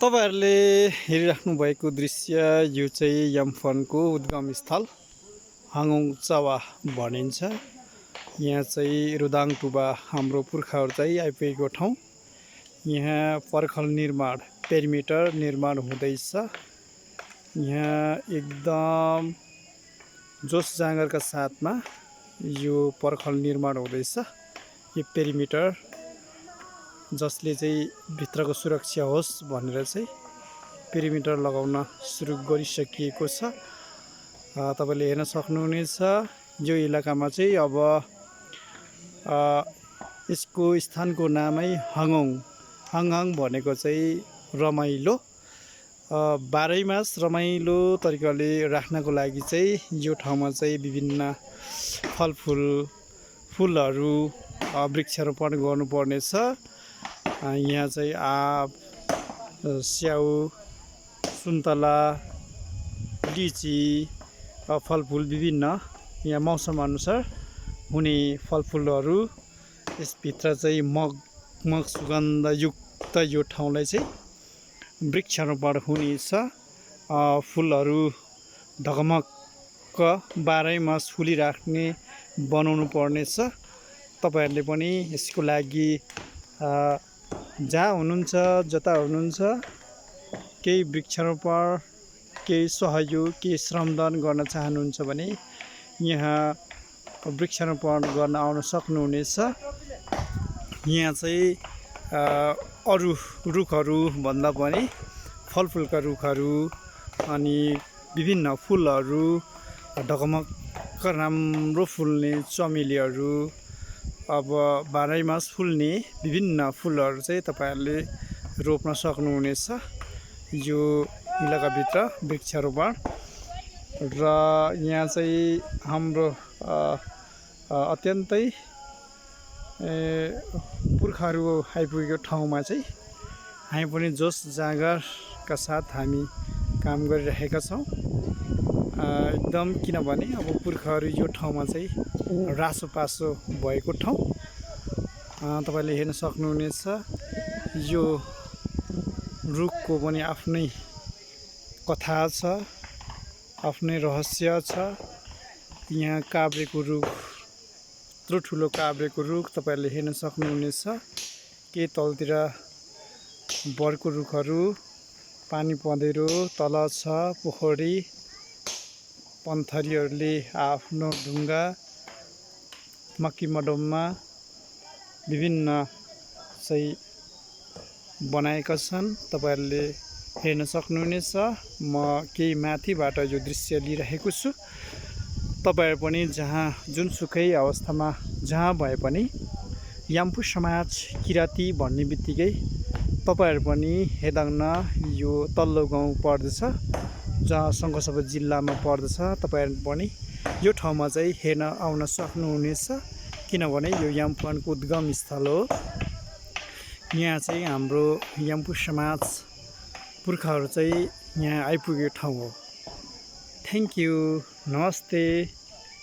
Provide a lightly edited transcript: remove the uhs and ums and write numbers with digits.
तपाईहरुले हेरिराख्नु भएको दृश्य यो चाहिँ याम्फनको उद्गम स्थल हाङोङ चावा भनिन्छ। यहाँ चाहिँ रुदाङटुबा हाम्रो पुर्खाहरु चाहिँ आइपुगेको ठाउँ। यहाँ पर्खल निर्माण पेरिमिटर निर्माण हुँदैछ। यहाँ एकदम जोश जाँगरका साथमा यो पर्खल निर्माण हुँदैछ। यो पेरिमिटर जसले चाहिँ भित्रको सुरक्षा होस् भनेर चाहिँ पेरिमिटर लगाउन सुरु गरिसकिएको छ। तपाईले हेर्न सक्नुहुनेछ यो इलाकामा चाहिँ अब यसको स्थानको नामै हाङोङ हाङहाङ भनेको चाहिँ रमाइलो 12 मास रमाइलो तरिकाले राख्नको लागि चाहिँ यो ठाउँमा चाहिँ विभिन्न फुलहरू वृक्षारोपण गर्नुपर्नेछ। यहाँ चाहिँ आँप स्याउ सुन्तला लिची फलफुल विभिन्न यहाँ मौसम अनुसार हुने फलफुलहरू यसभित्र चाहिँ मग सुगन्धयुक्त यो ठाउँलाई चाहिँ वृक्षारोपण हुनेछ। फुलहरू ढकमक्क 12 मास फुलिराख्ने बनाउनु पर्नेछ। तपाईहरुले पनि यसको लागि जहाँ हुनुहुन्छ जता हुनुहुन्छ केही वृक्षारोपण केही सहयोग केही श्रमदान गर्न चाहनुहुन्छ भने यहाँ वृक्षारोपण गर्न आउन सक्नुहुनेछ। यहाँ चाहिँ अरु रुखहरू भन्दा पनि फलफुलका रुखहरू अनि विभिन्न फुलहरू ढकमक्क राम्रो फुल्ने चमेलीहरू अब 12 मास फुल्ने विभिन्न फुलहरू चाहिँ तपाईहरुले रोप्न सक्नुहुनेछ यो इलाकाभित्र वृक्षारोपण। र यहाँ चाहिँ हाम्रो अत्यन्तै पुर्खाहरू आइपुगेको ठाउँमा चाहिँ हामी पनि जोश जाँगरका साथ हामी काम गरिरहेका छौँ। एकदम किनभने अब पुर्खाहरू यो ठाउँमा चाहिँ रासोपासो भएको ठाउँ। तपाईले हेर्न सक्नुहुनेछ यो रुखको पनि आफ्नै कथा छ आफ्नै रहस्य छ। यहाँ काभ्रेको रुख यत्रो ठुलो काभ्रेको रुख तपाईले हेर्न सक्नुहुनेछ। के तलतिर बरको रुखहरू पानी पँधेरो तल छ पोखरी पन्थरीहरूले आफ्नो ढुङ्गा मक्की मडौमा विभिन्न चाहिँ बनाएका छन्। तपाईहरुले हेर्न सक्नुहुनेछ। म केही माथिबाट यो दृश्य लिइरहेको छु। तपाईहरु पनि जहाँ जुनसुकै अवस्थामा जहाँ भए पनि याम्फू समाज किराती भन्ने बित्तिकै तपाईहरु पनि हेदाङ्न यो तल्लो गाउँ पर्दछ जहाँ सङ्खुवासभा जिल्लामा पर्दछ। तपाईहरु पनि यो ठाउँमा चाहिँ हेर्न आउन सक्नुहुनेछ किनभने यो याम्फनको उद्गम स्थल हो। यहाँ चाहिँ हाम्रो याम्फू समाज पुर्खाहरू चाहिँ यहाँ आइपुगेको ठाउँ हो। थ्याङ्क यू नमस्ते।